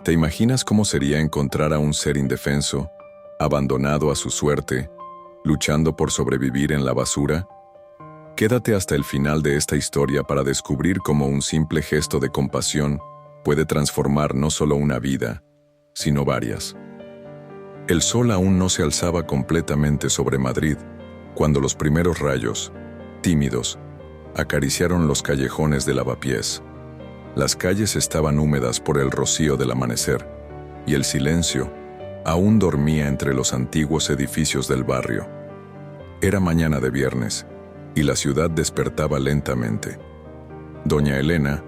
¿Te imaginas cómo sería encontrar a un ser indefenso, abandonado a su suerte, luchando por sobrevivir en la basura? Quédate hasta el final de esta historia para descubrir cómo un simple gesto de compasión puede transformar no solo una vida, sino varias. El sol aún no se alzaba completamente sobre Madrid cuando los primeros rayos, tímidos, acariciaron los callejones de Lavapiés. Las calles estaban húmedas por el rocío del amanecer, y el silencio aún dormía entre los antiguos edificios del barrio. Era mañana de viernes, y la ciudad despertaba lentamente. Doña Elena,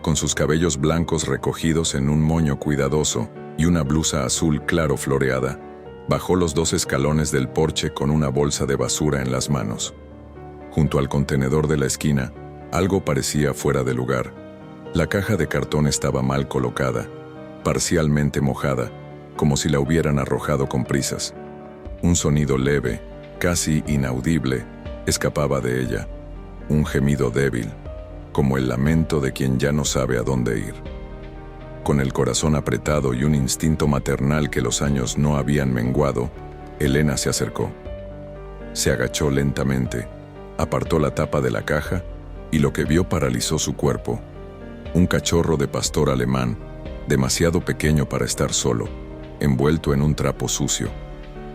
con sus cabellos blancos recogidos en un moño cuidadoso y una blusa azul claro floreada, bajó los 2 escalones del porche con una bolsa de basura en las manos. Junto al contenedor de la esquina, algo parecía fuera de lugar. La caja de cartón estaba mal colocada, parcialmente mojada, como si la hubieran arrojado con prisas. Un sonido leve, casi inaudible, escapaba de ella, un gemido débil, como el lamento de quien ya no sabe a dónde ir. Con el corazón apretado y un instinto maternal que los años no habían menguado, Elena se acercó. Se agachó lentamente, apartó la tapa de la caja y lo que vio paralizó su cuerpo. Un cachorro de pastor alemán, demasiado pequeño para estar solo, envuelto en un trapo sucio.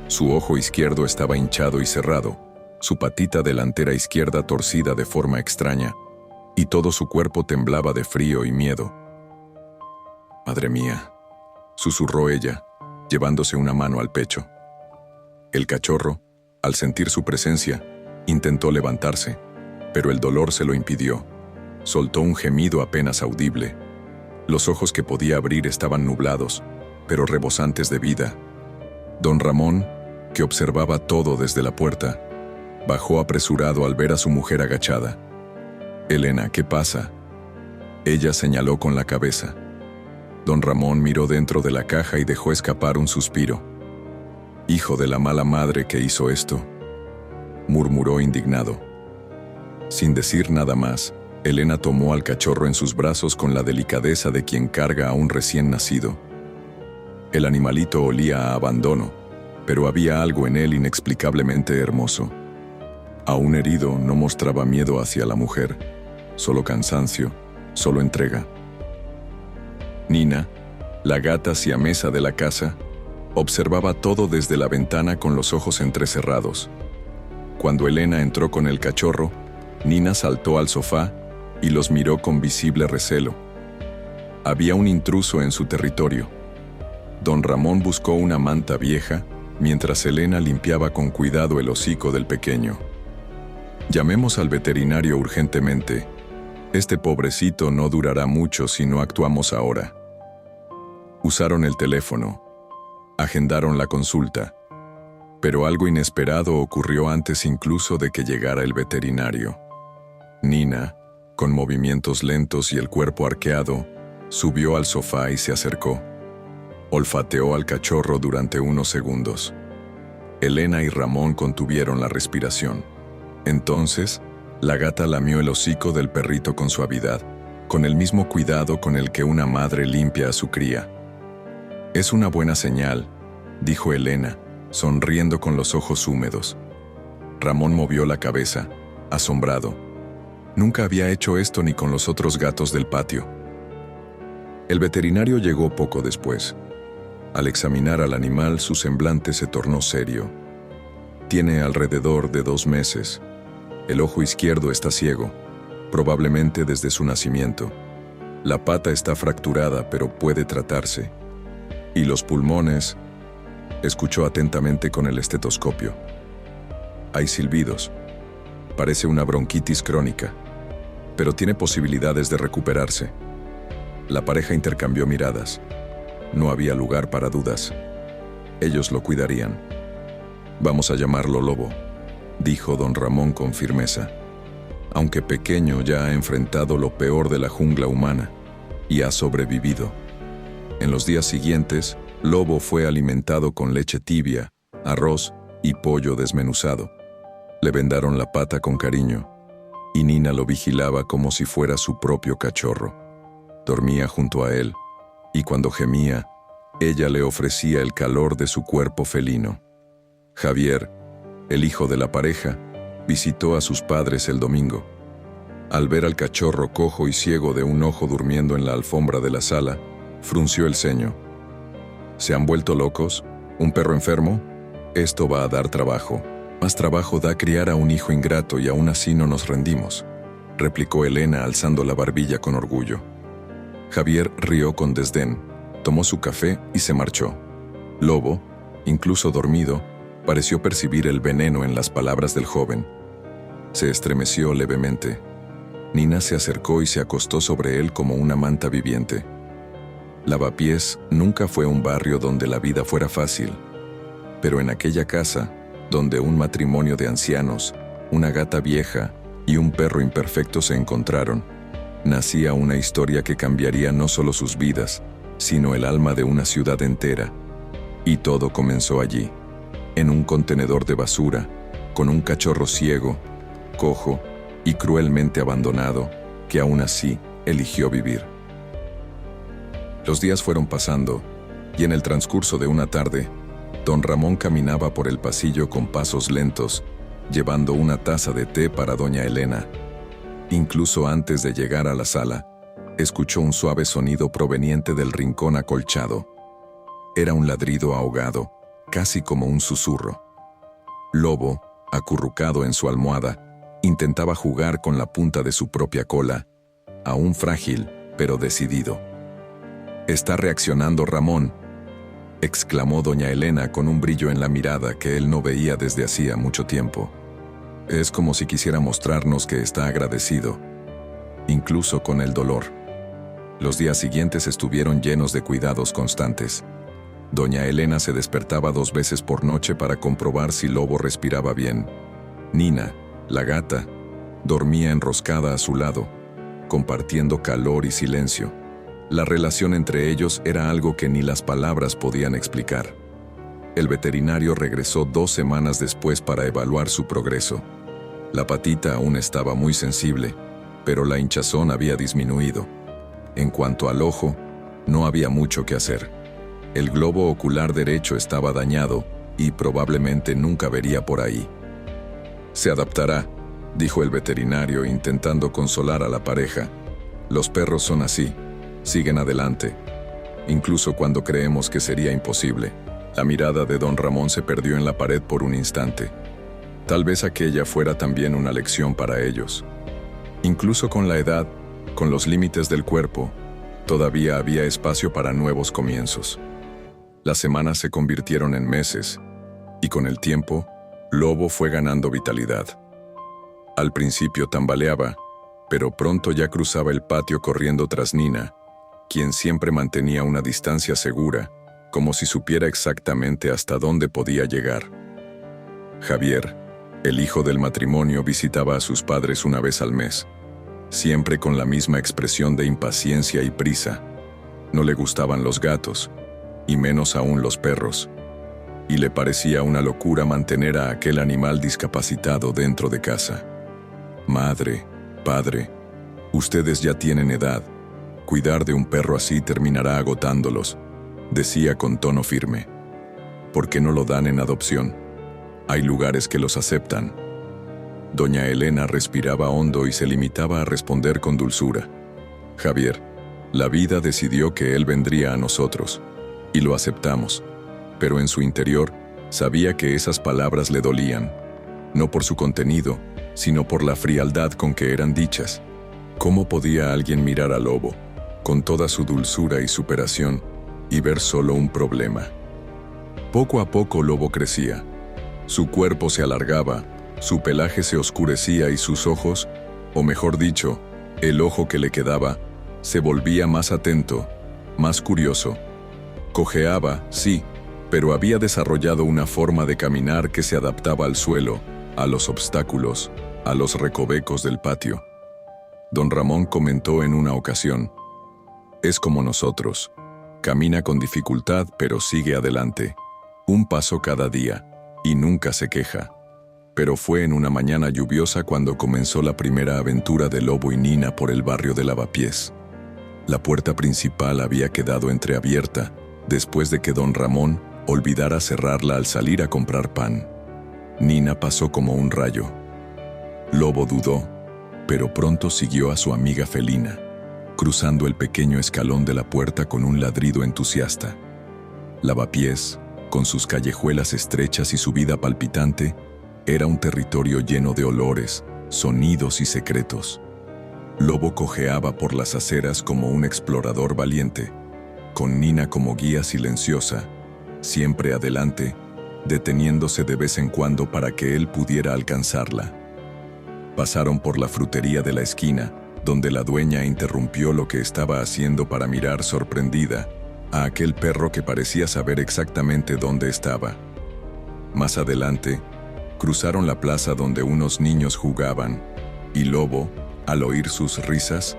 Su ojo izquierdo estaba hinchado y cerrado, su patita delantera izquierda torcida de forma extraña, y todo su cuerpo temblaba de frío y miedo. «Madre mía», susurró ella, llevándose una mano al pecho. El cachorro, al sentir su presencia, intentó levantarse, pero el dolor se lo impidió. Soltó un gemido apenas audible. Los ojos que podía abrir estaban nublados, pero rebosantes de vida. Don Ramón, que observaba todo desde la puerta, bajó apresurado al ver a su mujer agachada. «Elena, ¿qué pasa?». Ella señaló con la cabeza. Don Ramón miró dentro de la caja y dejó escapar un suspiro. «Hijo de la mala madre que hizo esto», murmuró indignado. Sin decir nada más, Elena tomó al cachorro en sus brazos con la delicadeza de quien carga a un recién nacido. El animalito olía a abandono, pero había algo en él inexplicablemente hermoso. Aún herido, no mostraba miedo hacia la mujer, solo cansancio, solo entrega. Nina, la gata siamesa de la casa, observaba todo desde la ventana con los ojos entrecerrados. Cuando Elena entró con el cachorro, Nina saltó al sofá y los miró con visible recelo. Había un intruso en su territorio. Don Ramón buscó una manta vieja, mientras Elena limpiaba con cuidado el hocico del pequeño. «Llamemos al veterinario urgentemente. Este pobrecito no durará mucho si no actuamos ahora». Usaron el teléfono. Agendaron la consulta. Pero algo inesperado ocurrió antes incluso de que llegara el veterinario. Nina, con movimientos lentos y el cuerpo arqueado, subió al sofá y se acercó. Olfateó al cachorro durante unos segundos. Elena y Ramón contuvieron la respiración. Entonces, la gata lamió el hocico del perrito con suavidad, con el mismo cuidado con el que una madre limpia a su cría. «Es una buena señal», dijo Elena, sonriendo con los ojos húmedos. Ramón movió la cabeza, asombrado. Nunca había hecho esto ni con los otros gatos del patio. El veterinario llegó poco después. Al examinar al animal, su semblante se tornó serio. «Tiene alrededor de 2 meses. El ojo izquierdo está ciego, probablemente desde su nacimiento. La pata está fracturada, pero puede tratarse. Y los pulmones…». Escuchó atentamente con el estetoscopio. «Hay silbidos. Parece una bronquitis crónica, pero tiene posibilidades de recuperarse». La pareja intercambió miradas. No había lugar para dudas. Ellos lo cuidarían. «Vamos a llamarlo Lobo», dijo don Ramón con firmeza. Aunque pequeño, ya ha enfrentado lo peor de la jungla humana y ha sobrevivido. En los días siguientes, Lobo fue alimentado con leche tibia, arroz y pollo desmenuzado. Le vendaron la pata con cariño, y Nina lo vigilaba como si fuera su propio cachorro. Dormía junto a él, y cuando gemía, ella le ofrecía el calor de su cuerpo felino. Javier, el hijo de la pareja, visitó a sus padres el domingo. Al ver al cachorro cojo y ciego de un ojo durmiendo en la alfombra de la sala, frunció el ceño. ¿Se han vuelto locos? ¿Un perro enfermo? Esto va a dar trabajo. Más trabajo da criar a un hijo ingrato y aún así no nos rendimos, replicó Elena alzando la barbilla con orgullo. Javier rió con desdén, tomó su café y se marchó. Lobo, incluso dormido, pareció percibir el veneno en las palabras del joven. Se estremeció levemente. Nina se acercó y se acostó sobre él como una manta viviente. Lavapiés nunca fue un barrio donde la vida fuera fácil, pero en aquella casa, donde un matrimonio de ancianos, una gata vieja y un perro imperfecto se encontraron, nacía una historia que cambiaría no solo sus vidas, sino el alma de una ciudad entera. Y todo comenzó allí, en un contenedor de basura, con un cachorro ciego, cojo y cruelmente abandonado, que aún así eligió vivir. Los días fueron pasando, y en el transcurso de una tarde, don Ramón caminaba por el pasillo con pasos lentos, llevando una taza de té para doña Elena. Incluso antes de llegar a la sala, escuchó un suave sonido proveniente del rincón acolchado. Era un ladrido ahogado, casi como un susurro. Lobo, acurrucado en su almohada, intentaba jugar con la punta de su propia cola, aún frágil, pero decidido. «Está reaccionando Ramón», exclamó doña Elena con un brillo en la mirada que él no veía desde hacía mucho tiempo. Es como si quisiera mostrarnos que está agradecido, incluso con el dolor. Los días siguientes estuvieron llenos de cuidados constantes. Doña Elena se despertaba 2 veces por noche para comprobar si Lobo respiraba bien. Nina, la gata, dormía enroscada a su lado, compartiendo calor y silencio. La relación entre ellos era algo que ni las palabras podían explicar. El veterinario regresó 2 semanas después para evaluar su progreso. La patita aún estaba muy sensible, pero la hinchazón había disminuido. En cuanto al ojo, no había mucho que hacer. El globo ocular derecho estaba dañado y probablemente nunca vería por ahí. «Se adaptará», dijo el veterinario intentando consolar a la pareja. «Los perros son así. Siguen adelante, incluso cuando creemos que sería imposible». La mirada de don Ramón se perdió en la pared por un instante. Tal vez aquella fuera también una lección para ellos. Incluso con la edad, con los límites del cuerpo, todavía había espacio para nuevos comienzos. Las semanas se convirtieron en meses, y con el tiempo, Lobo fue ganando vitalidad. Al principio tambaleaba, pero pronto ya cruzaba el patio corriendo tras Nina, quien siempre mantenía una distancia segura, como si supiera exactamente hasta dónde podía llegar. Javier, el hijo del matrimonio, visitaba a sus padres una vez al mes, siempre con la misma expresión de impaciencia y prisa. No le gustaban los gatos, y menos aún los perros, y le parecía una locura mantener a aquel animal discapacitado dentro de casa. «Madre, padre, ustedes ya tienen edad. Cuidar de un perro así terminará agotándolos», decía con tono firme. «¿Por qué no lo dan en adopción? Hay lugares que los aceptan». Doña Elena respiraba hondo y se limitaba a responder con dulzura. «Javier, la vida decidió que él vendría a nosotros, y lo aceptamos», pero en su interior sabía que esas palabras le dolían, no por su contenido, sino por la frialdad con que eran dichas. ¿Cómo podía alguien mirar a Lobo, con toda su dulzura y superación, y ver solo un problema? Poco a poco Lobo crecía. Su cuerpo se alargaba, su pelaje se oscurecía y sus ojos, o mejor dicho, el ojo que le quedaba, se volvía más atento, más curioso. Cojeaba, sí, pero había desarrollado una forma de caminar que se adaptaba al suelo, a los obstáculos, a los recovecos del patio. Don Ramón comentó en una ocasión: «Es como nosotros. Camina con dificultad, pero sigue adelante. Un paso cada día, y nunca se queja». Pero fue en una mañana lluviosa cuando comenzó la primera aventura de Lobo y Nina por el barrio de Lavapiés. La puerta principal había quedado entreabierta después de que don Ramón olvidara cerrarla al salir a comprar pan. Nina pasó como un rayo. Lobo dudó, pero pronto siguió a su amiga felina, cruzando el pequeño escalón de la puerta con un ladrido entusiasta. Lavapiés, con sus callejuelas estrechas y su vida palpitante, era un territorio lleno de olores, sonidos y secretos. Lobo cojeaba por las aceras como un explorador valiente, con Nina como guía silenciosa, siempre adelante, deteniéndose de vez en cuando para que él pudiera alcanzarla. Pasaron por la frutería de la esquina, donde la dueña interrumpió lo que estaba haciendo para mirar sorprendida a aquel perro que parecía saber exactamente dónde estaba. Más adelante, cruzaron la plaza donde unos niños jugaban, y Lobo, al oír sus risas,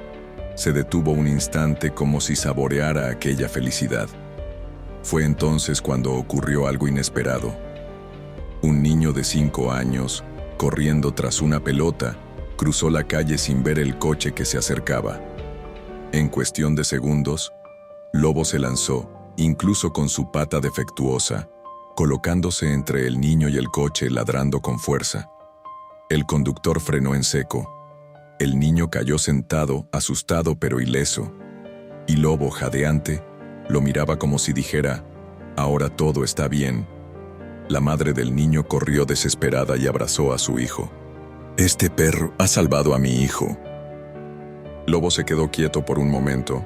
se detuvo un instante como si saboreara aquella felicidad. Fue entonces cuando ocurrió algo inesperado. Un niño de 5 años, corriendo tras una pelota, cruzó la calle sin ver el coche que se acercaba. En cuestión de segundos, Lobo se lanzó, incluso con su pata defectuosa, colocándose entre el niño y el coche ladrando con fuerza. El conductor frenó en seco. El niño cayó sentado, asustado pero ileso, y Lobo, jadeante, lo miraba como si dijera: «Ahora todo está bien». La madre del niño corrió desesperada y abrazó a su hijo. «Este perro ha salvado a mi hijo». Lobo se quedó quieto por un momento,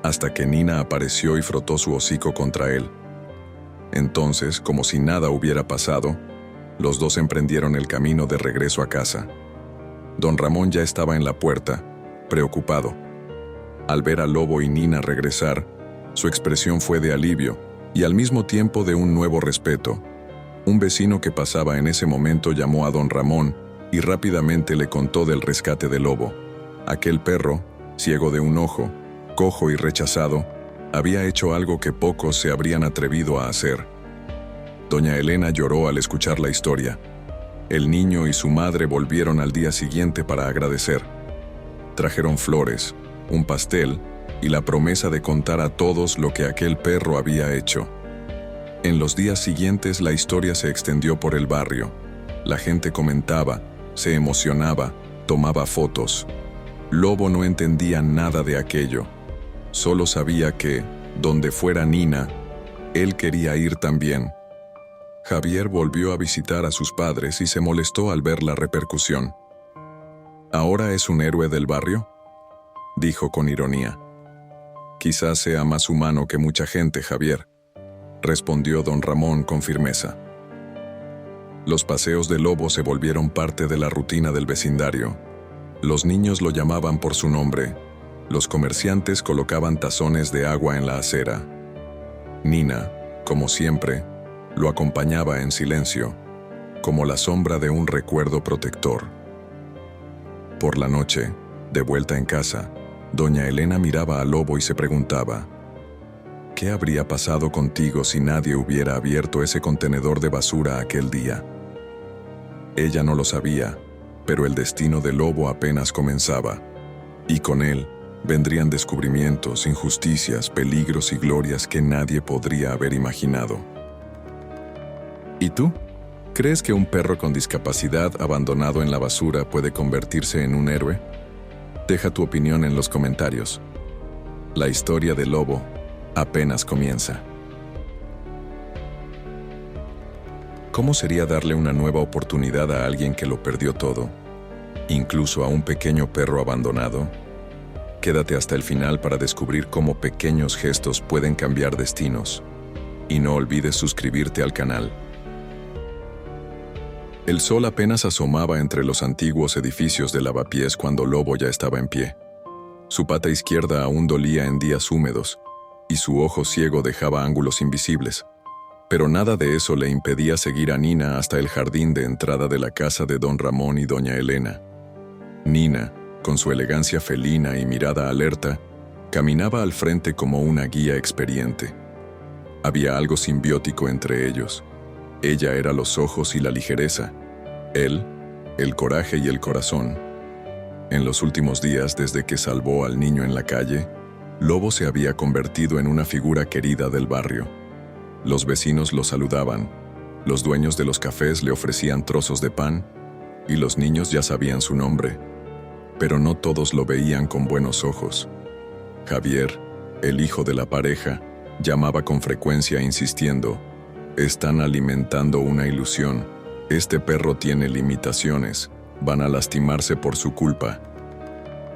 hasta que Nina apareció y frotó su hocico contra él. Entonces, como si nada hubiera pasado, los dos emprendieron el camino de regreso a casa. Don Ramón ya estaba en la puerta, preocupado. Al ver a Lobo y Nina regresar, su expresión fue de alivio y al mismo tiempo de un nuevo respeto. Un vecino que pasaba en ese momento llamó a don Ramón y rápidamente le contó del rescate de Lobo. Aquel perro, ciego de un ojo, cojo y rechazado, había hecho algo que pocos se habrían atrevido a hacer. Doña Elena lloró al escuchar la historia. El niño y su madre volvieron al día siguiente para agradecer. Trajeron flores, un pastel y la promesa de contar a todos lo que aquel perro había hecho. En los días siguientes la historia se extendió por el barrio. La gente comentaba, se emocionaba, tomaba fotos. Lobo no entendía nada de aquello. Solo sabía que, donde fuera Nina, él quería ir también. Javier volvió a visitar a sus padres y se molestó al ver la repercusión. ¿Ahora es un héroe del barrio?, dijo con ironía. Quizás sea más humano que mucha gente, Javier, respondió don Ramón con firmeza. Los paseos de Lobo se volvieron parte de la rutina del vecindario. Los niños lo llamaban por su nombre. Los comerciantes colocaban tazones de agua en la acera. Nina, como siempre, lo acompañaba en silencio, como la sombra de un recuerdo protector. Por la noche, de vuelta en casa, doña Elena miraba a Lobo y se preguntaba: ¿qué habría pasado contigo si nadie hubiera abierto ese contenedor de basura aquel día? Ella no lo sabía, pero el destino de Lobo apenas comenzaba, y con él vendrían descubrimientos, injusticias, peligros y glorias que nadie podría haber imaginado. ¿Y tú? ¿Crees que un perro con discapacidad abandonado en la basura puede convertirse en un héroe? Deja tu opinión en los comentarios. La historia de Lobo apenas comienza. ¿Cómo sería darle una nueva oportunidad a alguien que lo perdió todo, incluso a un pequeño perro abandonado? Quédate hasta el final para descubrir cómo pequeños gestos pueden cambiar destinos. Y no olvides suscribirte al canal. El sol apenas asomaba entre los antiguos edificios de Lavapiés cuando Lobo ya estaba en pie. Su pata izquierda aún dolía en días húmedos, y su ojo ciego dejaba ángulos invisibles. Pero nada de eso le impedía seguir a Nina hasta el jardín de entrada de la casa de don Ramón y doña Elena. Nina, con su elegancia felina y mirada alerta, caminaba al frente como una guía experiente. Había algo simbiótico entre ellos. Ella era los ojos y la ligereza. Él, el coraje y el corazón. En los últimos días, desde que salvó al niño en la calle, Lobo se había convertido en una figura querida del barrio. Los vecinos lo saludaban, los dueños de los cafés le ofrecían trozos de pan, y los niños ya sabían su nombre. Pero no todos lo veían con buenos ojos. Javier, el hijo de la pareja, llamaba con frecuencia insistiendo: «Están alimentando una ilusión. Este perro tiene limitaciones. Van a lastimarse por su culpa».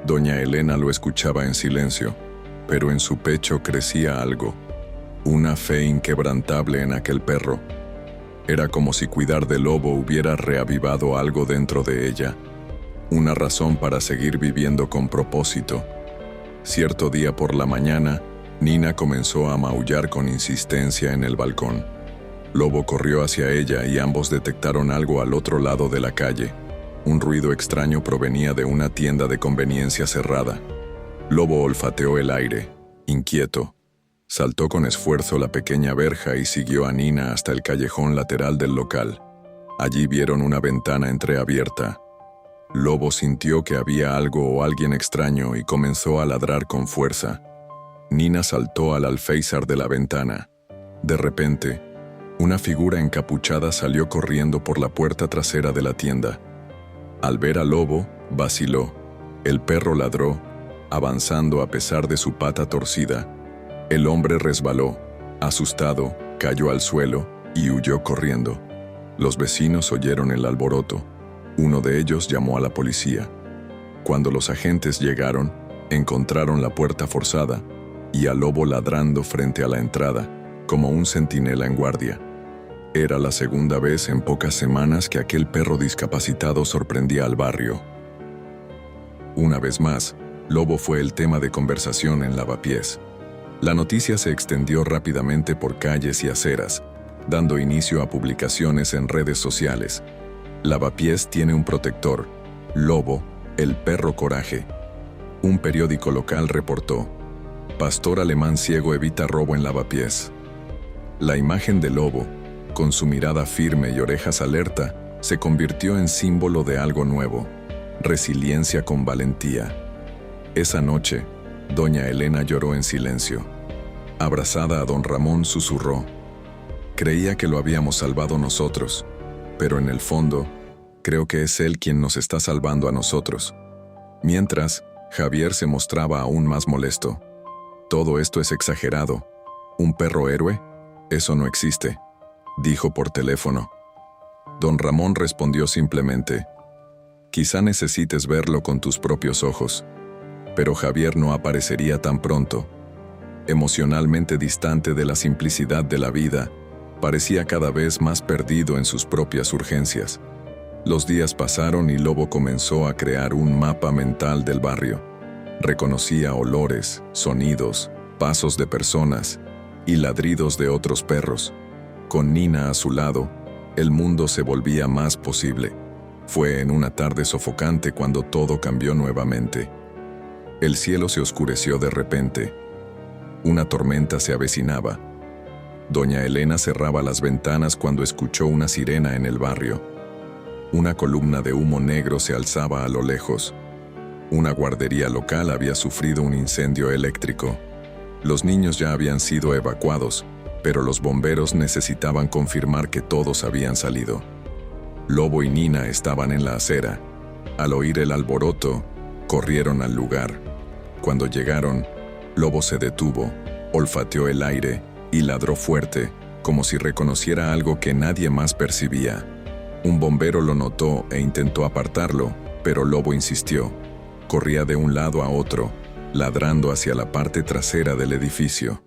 Doña Elena lo escuchaba en silencio, pero en su pecho crecía algo, una fe inquebrantable en aquel perro. Era como si cuidar de Lobo hubiera reavivado algo dentro de ella, una razón para seguir viviendo con propósito. Cierto día por la mañana, Nina comenzó a maullar con insistencia en el balcón. Lobo corrió hacia ella y ambos detectaron algo al otro lado de la calle. Un ruido extraño provenía de una tienda de conveniencia cerrada. Lobo olfateó el aire, inquieto. Saltó con esfuerzo la pequeña verja y siguió a Nina hasta el callejón lateral del local. Allí vieron una ventana entreabierta. Lobo sintió que había algo o alguien extraño y comenzó a ladrar con fuerza. Nina saltó al alféizar de la ventana. De repente, una figura encapuchada salió corriendo por la puerta trasera de la tienda. Al ver a Lobo, vaciló. El perro ladró, avanzando a pesar de su pata torcida. El hombre resbaló, asustado, cayó al suelo y huyó corriendo. Los vecinos oyeron el alboroto. Uno de ellos llamó a la policía. Cuando los agentes llegaron, encontraron la puerta forzada y a Lobo ladrando frente a la entrada, como un centinela en guardia. Era la segunda vez en pocas semanas que aquel perro discapacitado sorprendía al barrio. Una vez más, Lobo fue el tema de conversación en Lavapiés. La noticia se extendió rápidamente por calles y aceras, dando inicio a publicaciones en redes sociales. Lavapiés tiene un protector, Lobo, el perro coraje. Un periódico local reportó: pastor alemán ciego evita robo en Lavapiés. La imagen de Lobo, con su mirada firme y orejas alerta, se convirtió en símbolo de algo nuevo: resiliencia con valentía. Esa noche, doña Elena lloró en silencio. Abrazada a don Ramón, susurró: creía que lo habíamos salvado nosotros, pero en el fondo, creo que es él quien nos está salvando a nosotros. Mientras, Javier se mostraba aún más molesto. Todo esto es exagerado. ¿Un perro héroe? Eso no existe, dijo por teléfono. Don Ramón respondió simplemente: quizá necesites verlo con tus propios ojos. Pero Javier no aparecería tan pronto. Emocionalmente distante de la simplicidad de la vida, parecía cada vez más perdido en sus propias urgencias. Los días pasaron y Lobo comenzó a crear un mapa mental del barrio. Reconocía olores, sonidos, pasos de personas y ladridos de otros perros. Con Nina a su lado, el mundo se volvía más posible. Fue en una tarde sofocante cuando todo cambió nuevamente. El cielo se oscureció de repente. Una tormenta se avecinaba. Doña Elena cerraba las ventanas cuando escuchó una sirena en el barrio. Una columna de humo negro se alzaba a lo lejos. Una guardería local había sufrido un incendio eléctrico. Los niños ya habían sido evacuados, pero los bomberos necesitaban confirmar que todos habían salido. Lobo y Nina estaban en la acera. Al oír el alboroto, corrieron al lugar. Cuando llegaron, Lobo se detuvo, olfateó el aire y ladró fuerte, como si reconociera algo que nadie más percibía. Un bombero lo notó e intentó apartarlo, pero Lobo insistió. Corría de un lado a otro, ladrando hacia la parte trasera del edificio.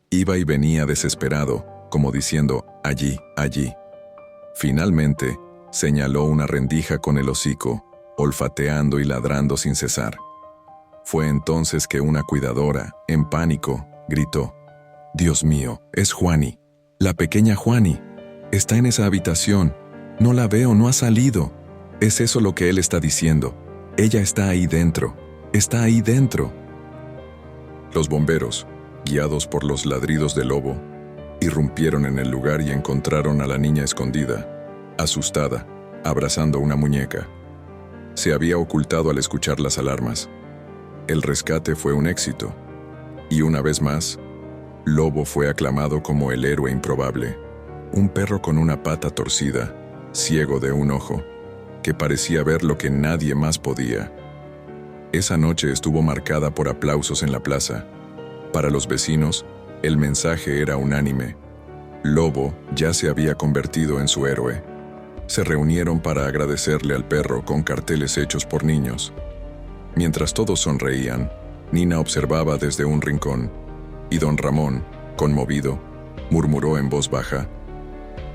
Iba y venía desesperado, como diciendo: allí, allí. Finalmente, señaló una rendija con el hocico, olfateando y ladrando sin cesar. Fue entonces que una cuidadora, en pánico, gritó: «Dios mío, es Juani, la pequeña Juani. Está en esa habitación. No la veo, no ha salido. Es eso lo que él está diciendo. Ella está ahí dentro. Está ahí dentro». Los bomberos, guiados por los ladridos de Lobo, irrumpieron en el lugar y encontraron a la niña escondida, asustada, abrazando una muñeca. Se había ocultado al escuchar las alarmas. El rescate fue un éxito. Y una vez más, Lobo fue aclamado como el héroe improbable, un perro con una pata torcida, ciego de un ojo, que parecía ver lo que nadie más podía. Esa noche estuvo marcada por aplausos en la plaza. Para los vecinos, el mensaje era unánime. Lobo ya se había convertido en su héroe. Se reunieron para agradecerle al perro con carteles hechos por niños. Mientras todos sonreían, Nina observaba desde un rincón, y don Ramón, conmovido, murmuró en voz baja: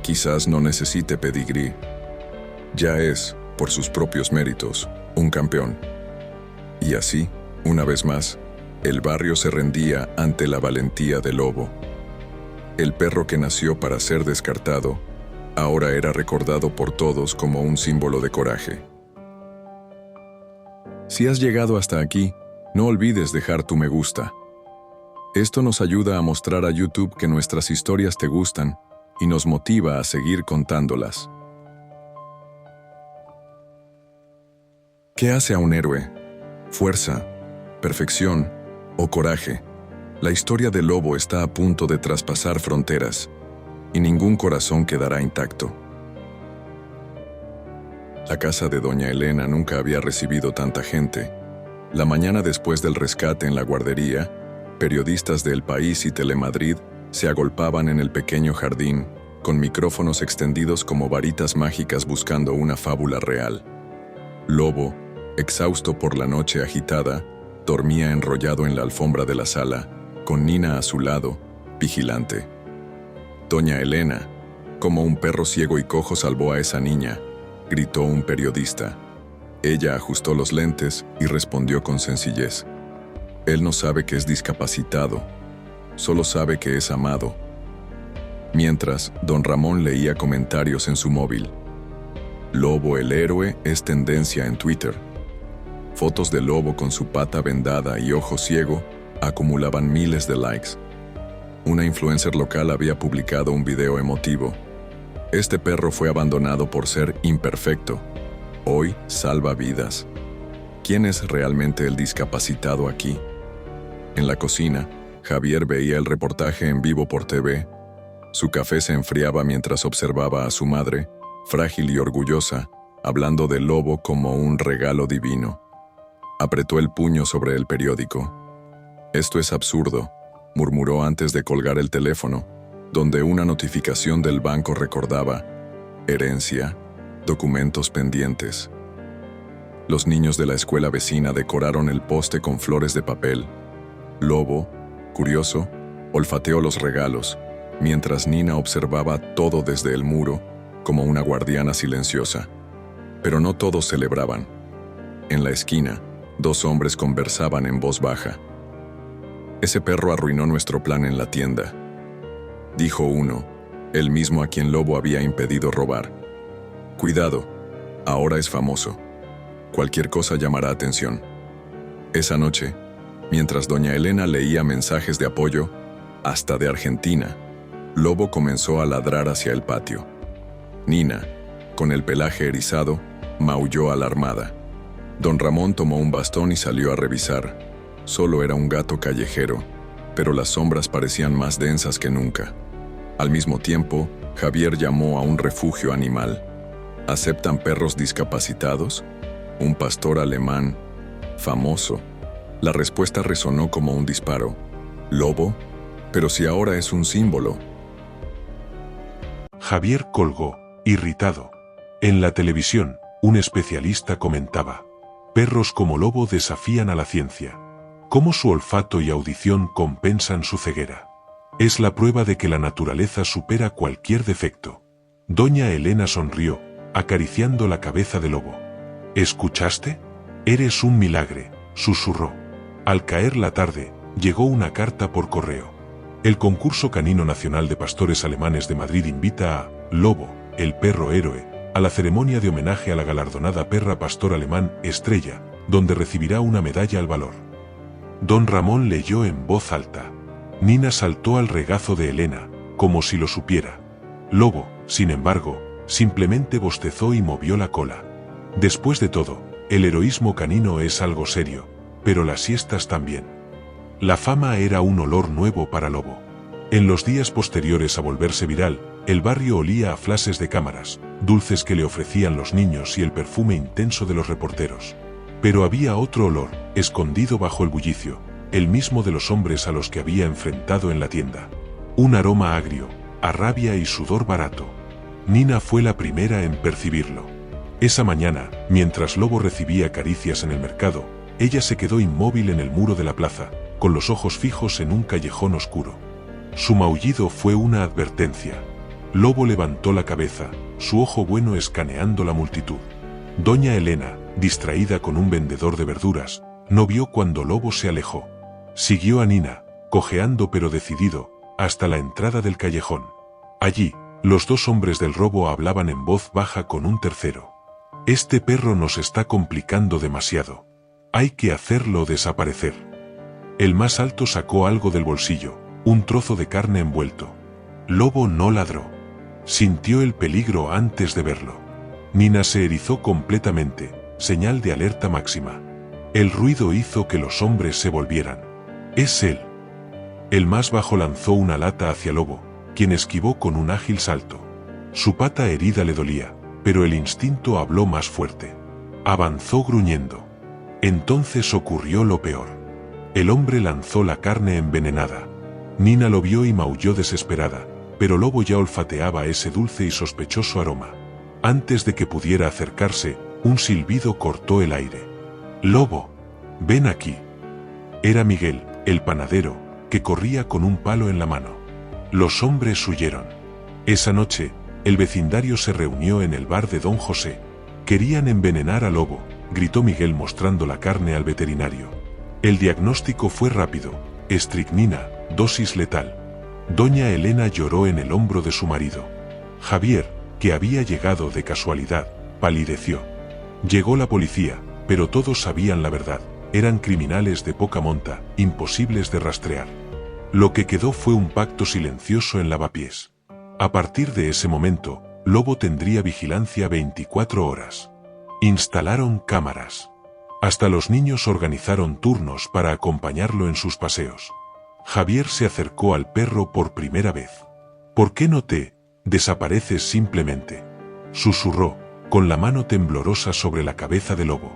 «Quizás no necesite pedigrí. Ya es, por sus propios méritos, un campeón». Y así, una vez más, el barrio se rendía ante la valentía de Lobo. El perro que nació para ser descartado, ahora era recordado por todos como un símbolo de coraje. Si has llegado hasta aquí, no olvides dejar tu me gusta. Esto nos ayuda a mostrar a YouTube que nuestras historias te gustan y nos motiva a seguir contándolas. ¿Qué hace a un héroe? ¿Fuerza, perfección o coraje? La historia del Lobo está a punto de traspasar fronteras y ningún corazón quedará intacto. La casa de doña Elena nunca había recibido tanta gente. La mañana después del rescate en la guardería, periodistas de El País y Telemadrid se agolpaban en el pequeño jardín, con micrófonos extendidos como varitas mágicas buscando una fábula real. Lobo, exhausto por la noche agitada, dormía enrollado en la alfombra de la sala, con Nina a su lado, vigilante. Doña Elena, como un perro ciego y cojo salvó a esa niña, gritó un periodista. Ella ajustó los lentes y respondió con sencillez: él no sabe que es discapacitado, solo sabe que es amado. Mientras, don Ramón leía comentarios en su móvil. Lobo el héroe es tendencia en Twitter. Fotos de Lobo con su pata vendada y ojo ciego acumulaban miles de likes. Una influencer local había publicado un video emotivo. Este perro fue abandonado por ser imperfecto. Hoy salva vidas. ¿Quién es realmente el discapacitado aquí? En la cocina, Javier veía el reportaje en vivo por TV. Su café se enfriaba mientras observaba a su madre, frágil y orgullosa, hablando del Lobo como un regalo divino. Apretó el puño sobre el periódico. «Esto es absurdo», murmuró antes de colgar el teléfono, donde una notificación del banco recordaba: herencia, documentos pendientes. Los niños de la escuela vecina decoraron el poste con flores de papel. Lobo, curioso, olfateó los regalos, mientras Nina observaba todo desde el muro, como una guardiana silenciosa. Pero no todos celebraban. En la esquina, dos hombres conversaban en voz baja. «Ese perro arruinó nuestro plan en la tienda», dijo uno, el mismo a quien Lobo había impedido robar. «Cuidado, ahora es famoso. Cualquier cosa llamará atención». Esa noche, mientras doña Elena leía mensajes de apoyo, hasta de Argentina, Lobo comenzó a ladrar hacia el patio. Nina, con el pelaje erizado, maulló alarmada. Don Ramón tomó un bastón y salió a revisar. Solo era un gato callejero, pero las sombras parecían más densas que nunca. Al mismo tiempo, Javier llamó a un refugio animal. ¿Aceptan perros discapacitados? Un pastor alemán, famoso. La respuesta resonó como un disparo. ¿Lobo? Pero si ahora es un símbolo. Javier colgó, irritado. En la televisión, un especialista comentaba: perros como Lobo desafían a la ciencia. Cómo su olfato y audición compensan su ceguera. Es la prueba de que la naturaleza supera cualquier defecto. Doña Elena sonrió, acariciando la cabeza de Lobo. ¿Escuchaste? Eres un milagre, susurró. Al caer la tarde, llegó una carta por correo. El concurso canino nacional de pastores alemanes de Madrid invita a Lobo, el perro héroe, a la ceremonia de homenaje a la galardonada perra pastor alemán Estrella, donde recibirá una medalla al valor. Don Ramón leyó en voz alta. Nina saltó al regazo de Elena, como si lo supiera. Lobo, sin embargo, simplemente bostezó y movió la cola. Después de todo, el heroísmo canino es algo serio, pero las siestas también. La fama era un olor nuevo para Lobo. En los días posteriores a volverse viral, el barrio olía a flashes de cámaras, dulces que le ofrecían los niños y el perfume intenso de los reporteros. Pero había otro olor, escondido bajo el bullicio, el mismo de los hombres a los que había enfrentado en la tienda. Un aroma agrio, a rabia y sudor barato. Nina fue la primera en percibirlo. Esa mañana, mientras Lobo recibía caricias en el mercado, ella se quedó inmóvil en el muro de la plaza, con los ojos fijos en un callejón oscuro. Su maullido fue una advertencia. Lobo levantó la cabeza, su ojo bueno escaneando la multitud. Doña Elena, distraída con un vendedor de verduras, no vio cuando Lobo se alejó. Siguió a Nina, cojeando pero decidido, hasta la entrada del callejón. Allí, los dos hombres del robo hablaban en voz baja con un tercero. Este perro nos está complicando demasiado. Hay que hacerlo desaparecer. El más alto sacó algo del bolsillo, un trozo de carne envuelto. Lobo no ladró. Sintió el peligro antes de verlo. Nina se erizó completamente, señal de alerta máxima. El ruido hizo que los hombres se volvieran. Es él. El más bajo lanzó una lata hacia Lobo, quien esquivó con un ágil salto. Su pata herida le dolía, pero el instinto habló más fuerte. Avanzó gruñendo. Entonces ocurrió lo peor. El hombre lanzó la carne envenenada. Nina lo vio y maulló desesperada, pero Lobo ya olfateaba ese dulce y sospechoso aroma. Antes de que pudiera acercarse, un silbido cortó el aire. «Lobo, ven aquí». Era Miguel, el panadero, que corría con un palo en la mano. Los hombres huyeron. Esa noche, el vecindario se reunió en el bar de Don José. «Querían envenenar a Lobo», gritó Miguel mostrando la carne al veterinario. El diagnóstico fue rápido: estricnina, dosis letal. Doña Elena lloró en el hombro de su marido. Javier, que había llegado de casualidad, palideció. Llegó la policía, pero todos sabían la verdad: eran criminales de poca monta, imposibles de rastrear. Lo que quedó fue un pacto silencioso en Lavapiés. A partir de ese momento, Lobo tendría vigilancia 24 horas. Instalaron cámaras. Hasta los niños organizaron turnos para acompañarlo en sus paseos. Javier se acercó al perro por primera vez. «¿Por qué no te desapareces simplemente?», susurró, con la mano temblorosa sobre la cabeza de Lobo.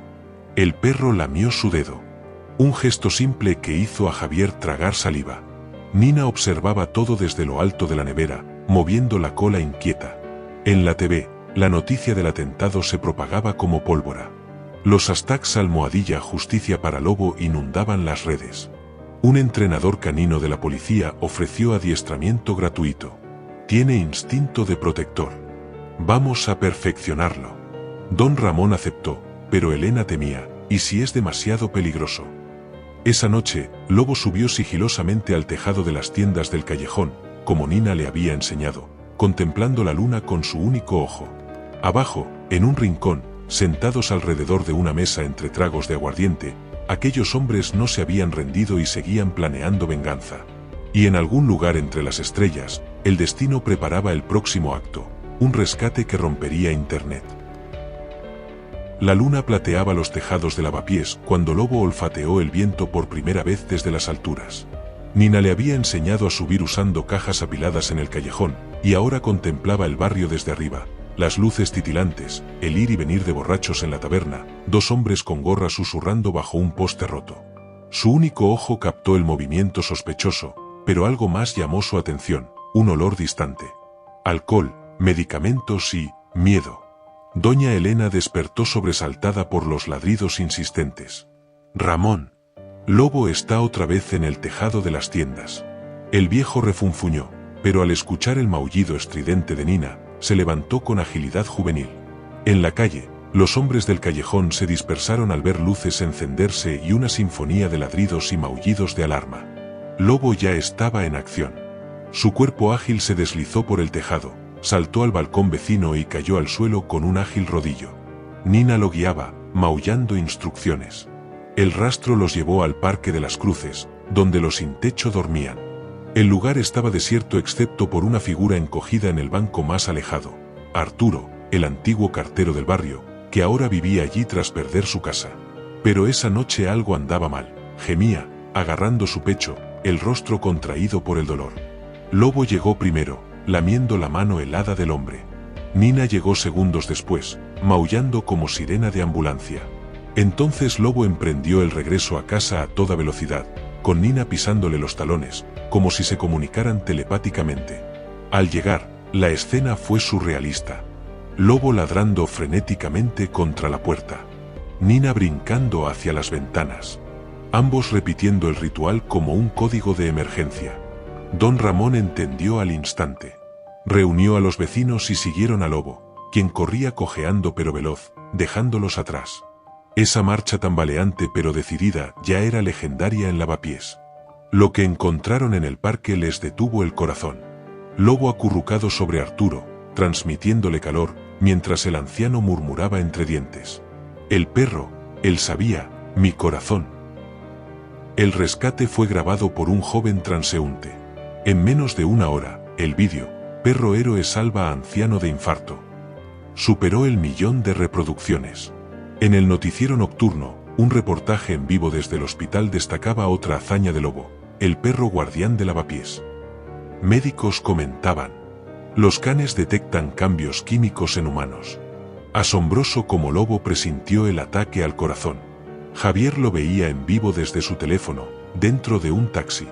El perro lamió su dedo. Un gesto simple que hizo a Javier tragar saliva. Nina observaba todo desde lo alto de la nevera, moviendo la cola inquieta. En la TV, la noticia del atentado se propagaba como pólvora. Los hashtags #justicia para Lobo inundaban las redes. Un entrenador canino de la policía ofreció adiestramiento gratuito. «Tiene instinto de protector. Vamos a perfeccionarlo». Don Ramón aceptó, pero Elena temía: ¿y si es demasiado peligroso? Esa noche, Lobo subió sigilosamente al tejado de las tiendas del callejón, como Nina le había enseñado, contemplando la luna con su único ojo. Abajo, en un rincón, sentados alrededor de una mesa entre tragos de aguardiente, aquellos hombres no se habían rendido y seguían planeando venganza. Y en algún lugar entre las estrellas, el destino preparaba el próximo acto, un rescate que rompería Internet. La luna plateaba los tejados de Lavapiés cuando Lobo olfateó el viento por primera vez desde las alturas. Nina le había enseñado a subir usando cajas apiladas en el callejón, y ahora contemplaba el barrio desde arriba, las luces titilantes, el ir y venir de borrachos en la taberna, dos hombres con gorra susurrando bajo un poste roto. Su único ojo captó el movimiento sospechoso, pero algo más llamó su atención: un olor distante. Alcohol, medicamentos y miedo. Doña Elena despertó sobresaltada por los ladridos insistentes. «Ramón, Lobo está otra vez en el tejado de las tiendas». El viejo refunfuñó, pero al escuchar el maullido estridente de Nina, se levantó con agilidad juvenil. En la calle, los hombres del callejón se dispersaron al ver luces encenderse y una sinfonía de ladridos y maullidos de alarma. Lobo ya estaba en acción. Su cuerpo ágil se deslizó por el tejado, saltó al balcón vecino y cayó al suelo con un ágil rodillo. Nina lo guiaba, maullando instrucciones. El rastro los llevó al Parque de las Cruces, donde los sin techo dormían. El lugar estaba desierto excepto por una figura encogida en el banco más alejado: Arturo, el antiguo cartero del barrio, que ahora vivía allí tras perder su casa. Pero esa noche algo andaba mal. Gemía, agarrando su pecho, el rostro contraído por el dolor. Lobo llegó primero, lamiendo la mano helada del hombre. Nina llegó segundos después, maullando como sirena de ambulancia. Entonces Lobo emprendió el regreso a casa a toda velocidad, con Nina pisándole los talones, como si se comunicaran telepáticamente. Al llegar, la escena fue surrealista. Lobo ladrando frenéticamente contra la puerta. Nina brincando hacia las ventanas. Ambos repitiendo el ritual como un código de emergencia. Don Ramón entendió al instante. Reunió a los vecinos y siguieron a Lobo, quien corría cojeando pero veloz, dejándolos atrás. Esa marcha tambaleante pero decidida ya era legendaria en Lavapiés. Lo que encontraron en el parque les detuvo el corazón. Lobo acurrucado sobre Arturo, transmitiéndole calor, mientras el anciano murmuraba entre dientes. El perro, él sabía, mi corazón. El rescate fue grabado por un joven transeúnte. En menos de una hora, el vídeo, perro héroe salva a anciano de infarto, superó el 1.000.000 de reproducciones. En el noticiero nocturno, un reportaje en vivo desde el hospital destacaba otra hazaña de Lobo, el perro guardián de Lavapiés. Médicos comentaban: los canes detectan cambios químicos en humanos. Asombroso como Lobo presintió el ataque al corazón. Javier lo veía en vivo desde su teléfono, dentro de un taxi.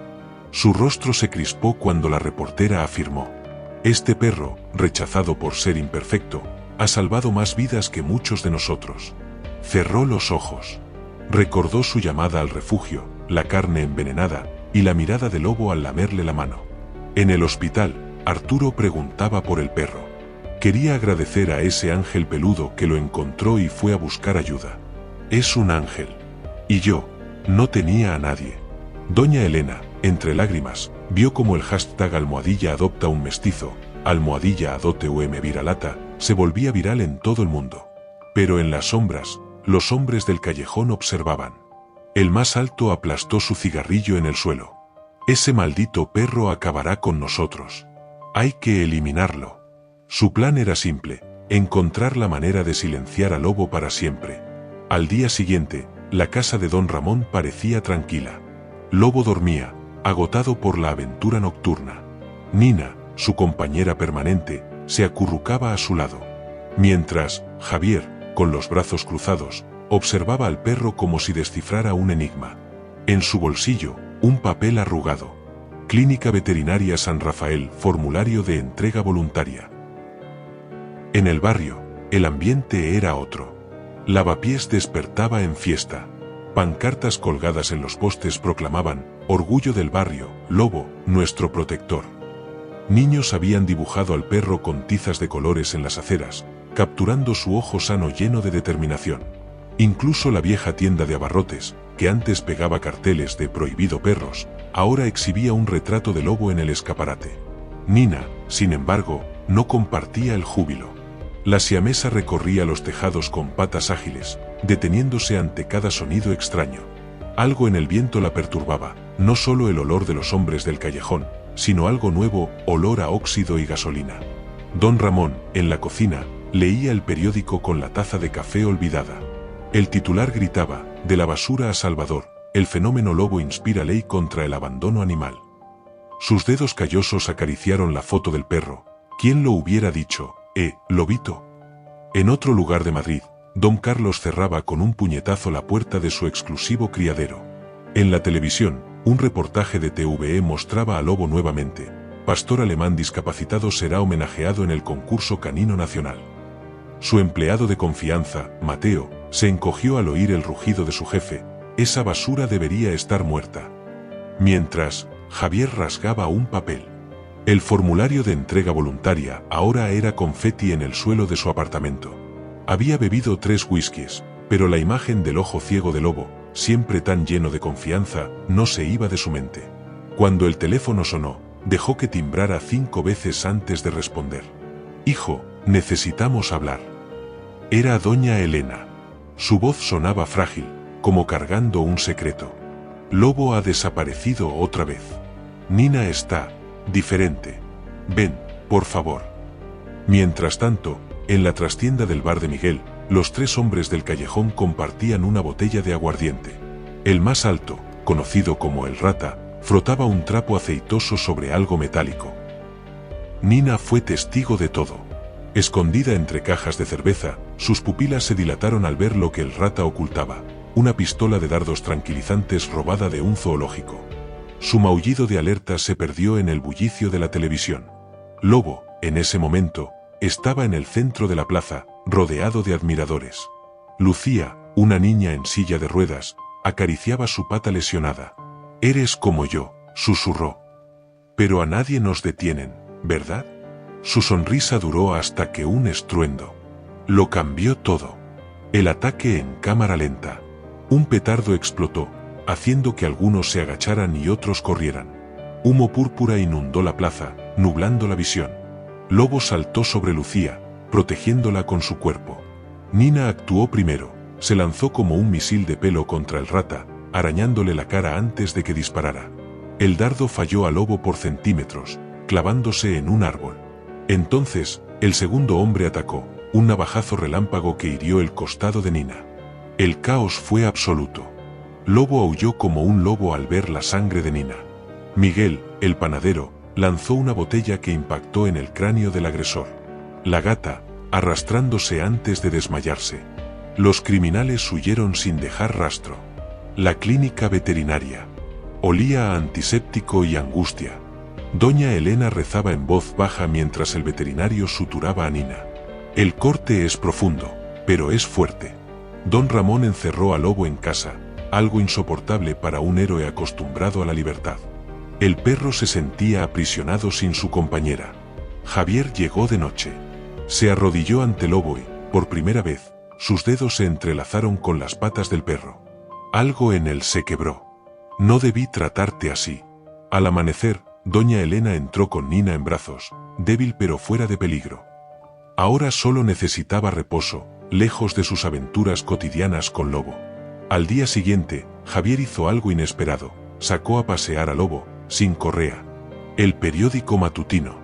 Su rostro se crispó cuando la reportera afirmó: este perro, rechazado por ser imperfecto, ha salvado más vidas que muchos de nosotros. Cerró los ojos. Recordó su llamada al refugio, la carne envenenada, y la mirada de Lobo al lamerle la mano. En el hospital, Arturo preguntaba por el perro. Quería agradecer a ese ángel peludo que lo encontró y fue a buscar ayuda. Es un ángel. Y yo, no tenía a nadie. Doña Elena, entre lágrimas, vio como el hashtag #adopta un mestizo, #adoteumviralata, se volvía viral en todo el mundo. Pero en las sombras, los hombres del callejón observaban. El más alto aplastó su cigarrillo en el suelo. Ese maldito perro acabará con nosotros. Hay que eliminarlo. Su plan era simple: encontrar la manera de silenciar a Lobo para siempre. Al día siguiente, la casa de Don Ramón parecía tranquila. Lobo dormía, agotado por la aventura nocturna. Nina, su compañera permanente, se acurrucaba a su lado. Mientras, Javier, con los brazos cruzados, observaba al perro como si descifrara un enigma. En su bolsillo, un papel arrugado. Clínica Veterinaria San Rafael, formulario de entrega voluntaria. En el barrio, el ambiente era otro. Lavapiés despertaba en fiesta. Pancartas colgadas en los postes proclamaban: orgullo del barrio, Lobo, nuestro protector. Niños habían dibujado al perro con tizas de colores en las aceras, capturando su ojo sano lleno de determinación. Incluso la vieja tienda de abarrotes, que antes pegaba carteles de prohibido perros, ahora exhibía un retrato de Lobo en el escaparate. Nina, sin embargo, no compartía el júbilo. La siamesa recorría los tejados con patas ágiles, deteniéndose ante cada sonido extraño. Algo en el viento la perturbaba, no solo el olor de los hombres del callejón, sino algo nuevo, olor a óxido y gasolina. Don Ramón, en la cocina, leía el periódico con la taza de café olvidada. El titular gritaba: de la basura a Salvador, el fenómeno Lobo inspira ley contra el abandono animal. Sus dedos callosos acariciaron la foto del perro. ¿Quién lo hubiera dicho? Lobito. En otro lugar de Madrid, Don Carlos cerraba con un puñetazo la puerta de su exclusivo criadero. En la televisión, un reportaje de TVE mostraba a Lobo nuevamente. Pastor alemán discapacitado será homenajeado en el concurso canino nacional. Su empleado de confianza, Mateo, se encogió al oír el rugido de su jefe: esa basura debería estar muerta. Mientras, Javier rasgaba un papel. El formulario de entrega voluntaria ahora era confeti en el suelo de su apartamento. Había bebido 3 whiskies, pero la imagen del ojo ciego de Lobo, siempre tan lleno de confianza, no se iba de su mente. Cuando el teléfono sonó, dejó que timbrara 5 veces antes de responder. «Hijo, necesitamos hablar». Era doña Elena. Su voz sonaba frágil, como cargando un secreto. Lobo ha desaparecido otra vez. Nina está diferente. Ven, por favor. Mientras tanto, en la trastienda del bar de Miguel, los 3 hombres del callejón compartían una botella de aguardiente. El más alto, conocido como el Rata, frotaba un trapo aceitoso sobre algo metálico. Nina fue testigo de todo. Escondida entre cajas de cerveza, sus pupilas se dilataron al ver lo que el Rata ocultaba: una pistola de dardos tranquilizantes robada de un zoológico. Su maullido de alerta se perdió en el bullicio de la televisión. Lobo, en ese momento, estaba en el centro de la plaza, rodeado de admiradores. Lucía, una niña en silla de ruedas, acariciaba su pata lesionada. «Eres como yo», susurró. «Pero a nadie nos detienen, ¿verdad?». Su sonrisa duró hasta que un estruendo lo cambió todo. El ataque en cámara lenta. Un petardo explotó, haciendo que algunos se agacharan y otros corrieran. Humo púrpura inundó la plaza, nublando la visión. Lobo saltó sobre Lucía, protegiéndola con su cuerpo. Nina actuó primero, se lanzó como un misil de pelo contra el Rata, arañándole la cara antes de que disparara. El dardo falló a Lobo por centímetros, clavándose en un árbol. Entonces, el segundo hombre atacó, un navajazo relámpago que hirió el costado de Nina. El caos fue absoluto. Lobo aulló como un lobo al ver la sangre de Nina. Miguel, el panadero, lanzó una botella que impactó en el cráneo del agresor. La gata, arrastrándose antes de desmayarse. Los criminales huyeron sin dejar rastro. La clínica veterinaria. Olía a antiséptico y angustia. Doña Elena rezaba en voz baja mientras el veterinario suturaba a Nina. El corte es profundo, pero es fuerte. Don Ramón encerró a Lobo en casa, algo insoportable para un héroe acostumbrado a la libertad. El perro se sentía aprisionado sin su compañera. Javier llegó de noche. Se arrodilló ante Lobo y, por primera vez, sus dedos se entrelazaron con las patas del perro. Algo en él se quebró. «No debí tratarte así». Al amanecer, doña Elena entró con Nina en brazos, débil pero fuera de peligro. Ahora solo necesitaba reposo, lejos de sus aventuras cotidianas con Lobo. Al día siguiente, Javier hizo algo inesperado, sacó a pasear a Lobo, sin correa. El periódico matutino.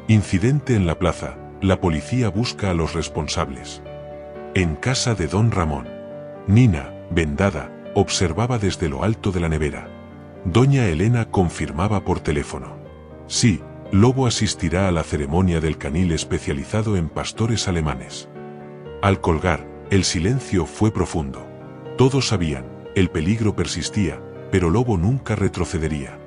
Incidente en la plaza, la policía busca a los responsables. En casa de don Ramón. Nina, vendada, observaba desde lo alto de la nevera. Doña Elena confirmaba por teléfono. Sí, Lobo asistirá a la ceremonia del canil especializado en pastores alemanes. Al colgar, el silencio fue profundo. Todos sabían, el peligro persistía, pero Lobo nunca retrocedería.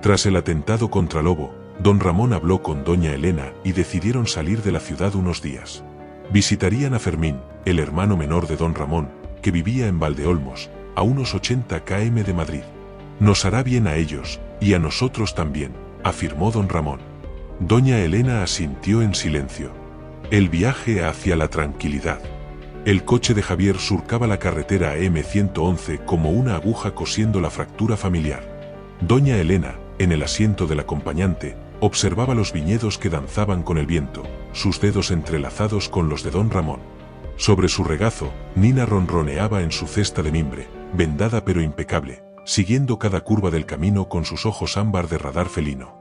Tras el atentado contra Lobo, don Ramón habló con doña Elena y decidieron salir de la ciudad unos días. Visitarían a Fermín, el hermano menor de don Ramón, que vivía en Valdeolmos, a unos 80 km de Madrid. «Nos hará bien a ellos, y a nosotros también», afirmó don Ramón. Doña Elena asintió en silencio. El viaje hacia la tranquilidad. El coche de Javier surcaba la carretera M111 como una aguja cosiendo la fractura familiar. Doña Elena, en el asiento del acompañante, observaba los viñedos que danzaban con el viento, sus dedos entrelazados con los de don Ramón. Sobre su regazo, Nina ronroneaba en su cesta de mimbre, vendada pero impecable, siguiendo cada curva del camino con sus ojos ámbar de radar felino.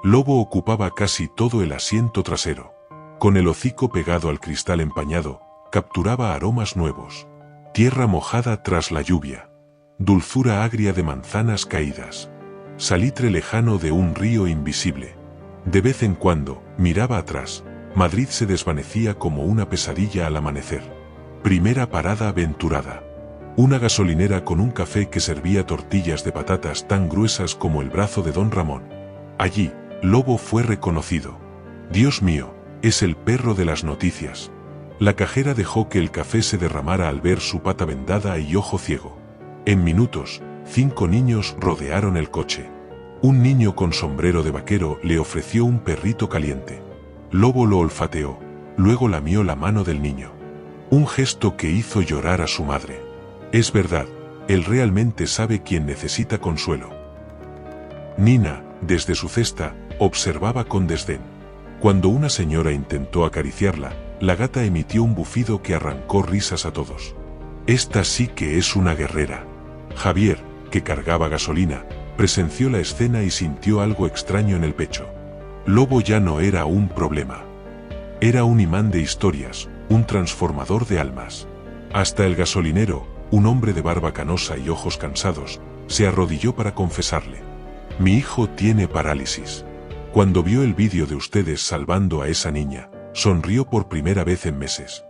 Lobo ocupaba casi todo el asiento trasero. Con el hocico pegado al cristal empañado, capturaba aromas nuevos. Tierra mojada tras la lluvia. Dulzura agria de manzanas caídas. Salitre lejano de un río invisible. De vez en cuando, miraba atrás. Madrid se desvanecía como una pesadilla al amanecer. Primera parada aventurada. Una gasolinera con un café que servía tortillas de patatas tan gruesas como el brazo de don Ramón. Allí, Lobo fue reconocido. Dios mío, es el perro de las noticias. La cajera dejó que el café se derramara al ver su pata vendada y ojo ciego. En minutos, 5 niños rodearon el coche. Un niño con sombrero de vaquero le ofreció un perrito caliente. Lobo lo olfateó, luego lamió la mano del niño. Un gesto que hizo llorar a su madre. Es verdad, él realmente sabe quién necesita consuelo. Nina, desde su cesta, observaba con desdén. Cuando una señora intentó acariciarla, la gata emitió un bufido que arrancó risas a todos. Esta sí que es una guerrera. Javier, que cargaba gasolina, presenció la escena y sintió algo extraño en el pecho. Lobo ya no era un problema. Era un imán de historias, un transformador de almas. Hasta el gasolinero, un hombre de barba canosa y ojos cansados, se arrodilló para confesarle. Mi hijo tiene parálisis. Cuando vio el vídeo de ustedes salvando a esa niña, sonrió por primera vez en meses.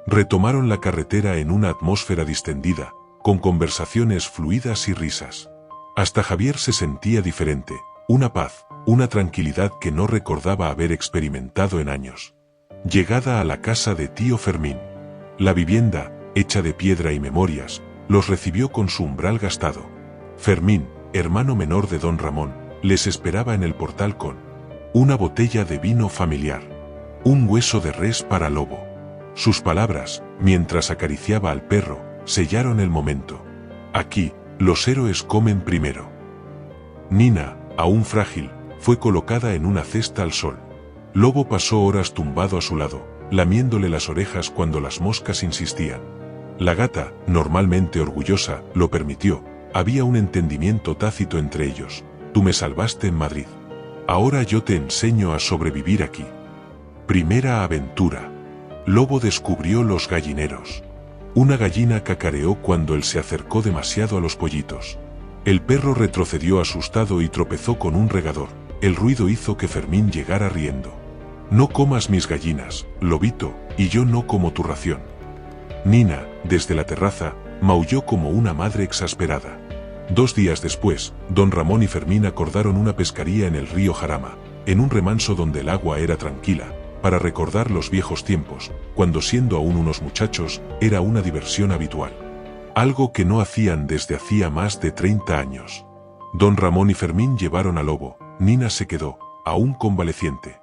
Retomaron la carretera en una atmósfera distendida, con conversaciones fluidas y risas. Hasta Javier se sentía diferente, una paz, una tranquilidad que no recordaba haber experimentado en años. Llegada a la casa de tío Fermín. La vivienda, hecha de piedra y memorias, los recibió con su umbral gastado. Fermín, hermano menor de don Ramón, les esperaba en el portal con una botella de vino familiar, un hueso de res para Lobo. Sus palabras, mientras acariciaba al perro, sellaron el momento. Aquí, los héroes comen primero. Nina, aún frágil, fue colocada en una cesta al sol. Lobo pasó horas tumbado a su lado, lamiéndole las orejas cuando las moscas insistían. La gata, normalmente orgullosa, lo permitió. Había un entendimiento tácito entre ellos. Tú me salvaste en Madrid. Ahora yo te enseño a sobrevivir aquí. Primera aventura. Lobo descubrió los gallineros. Una gallina cacareó cuando él se acercó demasiado a los pollitos. El perro retrocedió asustado y tropezó con un regador. El ruido hizo que Fermín llegara riendo. No comas mis gallinas, lobito, y yo no como tu ración. Nina, desde la terraza, maulló como una madre exasperada. 2 días después, don Ramón y Fermín acordaron una pescaría en el río Jarama, en un remanso donde el agua era tranquila, para recordar los viejos tiempos, cuando siendo aún unos muchachos, era una diversión habitual. Algo que no hacían desde hacía más de 30 años. Don Ramón y Fermín llevaron a Lobo. Nina se quedó, aún convaleciente.